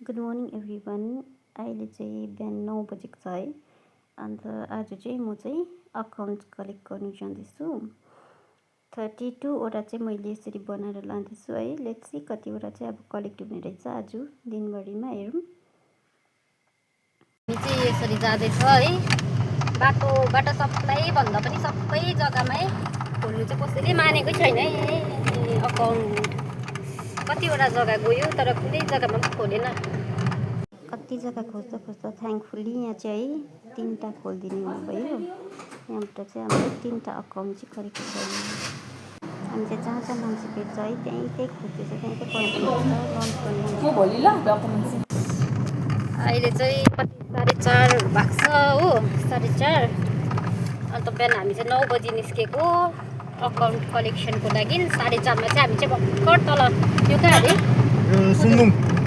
Good morning everyone. अहिले चाहिँ बिहान 9 बजेको छ है। अन्त आज चाहिँ म चाहिँ अकाउन्ट कलेक्ट गर्नु जाँदैछु। 32वटा चाहिँ मैले यसरी बनाएर लाँदैछु है। लेट्स सी कतिवटा चाहिँ अब कलेक्ट हुने रहेछ आज दिनभरिमा, हेरौँ। हामी चाहिँ यसरी जाँदैछ है। बाटोबाट सबैभन्दा पनि सबै जग्गामै खोल्नु चाहिँ कसैले मानेकै छैन है। अकाउन्ट कतिवटा जग्गा गयो तर कुनै जग्गामा पनि खोलेन। कति जग्गा खोज्दा खोज्दा थ्याङ्कफुल्ली यहाँ चाहिँ है 3टा खोलिदिने हुनुभयो। यहाँबाट चाहिँ हाम्रो 3टा अकाउन्ट चाहिँ करेक्ट छ। हामी चाहिँ जहाँ जहाँ मान्छे भेट्छ है त्यहीँ खोज्दैछ, त्यहीँ लन्च गर्नु। अहिले चाहिँ कति 4:30 भएको छ हो, 4:30। अन्त बिहान हामी चाहिँ 9 बजी निस्केको अकाउन्ट कलेक्सनको लागि। 4:30मा चाहिँ हामी चाहिँ भर्खर तल यो कहाँ अरे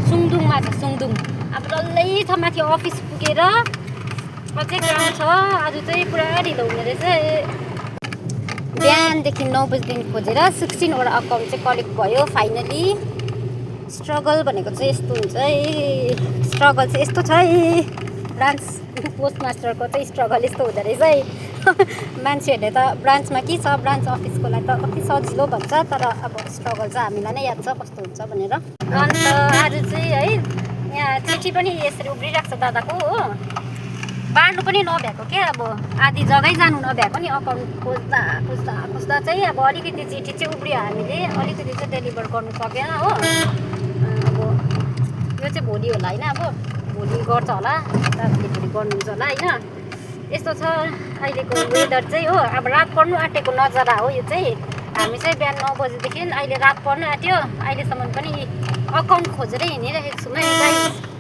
सुङदुङमा छ। सुङदुङ अब डल्लै छ माथि अफिस पुगेर अझै काम छ। आज चाहिँ पुरा ढिलो हुने रहेछ। बिहानदेखि 9 बजीदेखि खोजेर 16वटा अकाउन्ट चाहिँ कलेक्ट भयो फाइनली। स्ट्रगल भनेको चाहिँ यस्तो हुन्छ है। स्ट्रगल चाहिँ यस्तो छ है। ब्रान्च पोस्टमास्टरको चाहिँ स्ट्रगल यस्तो हुँदो रहेछ है। मान्छेहरूले त ब्रान्चमा के छ, ब्रान्च अफिसकोलाई त कति सजिलो भन्छ, तर अब स्ट्रगल चाहिँ हामीलाई नै याद छ कस्तो हुन्छ भनेर। अन्त आज चाहिँ है यहाँ चिठी पनि यसरी उब्रिरहेको छ दादाको हो। बाँड्नु पनि नभ्याएको क्या, अब आधी जग्गै जानु नभ्याएको नि। अकाउन्ट खोज्दा खोज्दा खोज्दा चाहिँ अब अलिकति चिठी चाहिँ उब्रियो। हामीले अलिकति चाहिँ डेलिभर गर्नु सकेन हो। अब यो चाहिँ भोलि होला होइन, अब भोलि गर्छ होला, दादाले भोलि गर्नुहुन्छ होला होइन। यस्तो छ अहिलेको वेदर चाहिँ हो। अब रात पर्नु आँटेको नजारा हो यो चाहिँ। हामी चाहिँ बिहान 9 बजीदेखि अहिले रात पर्नु आँट्यो। अहिलेसम्म पनि अकाउन्ट खोजेर हिँडिरहेको छौँ है गाइस।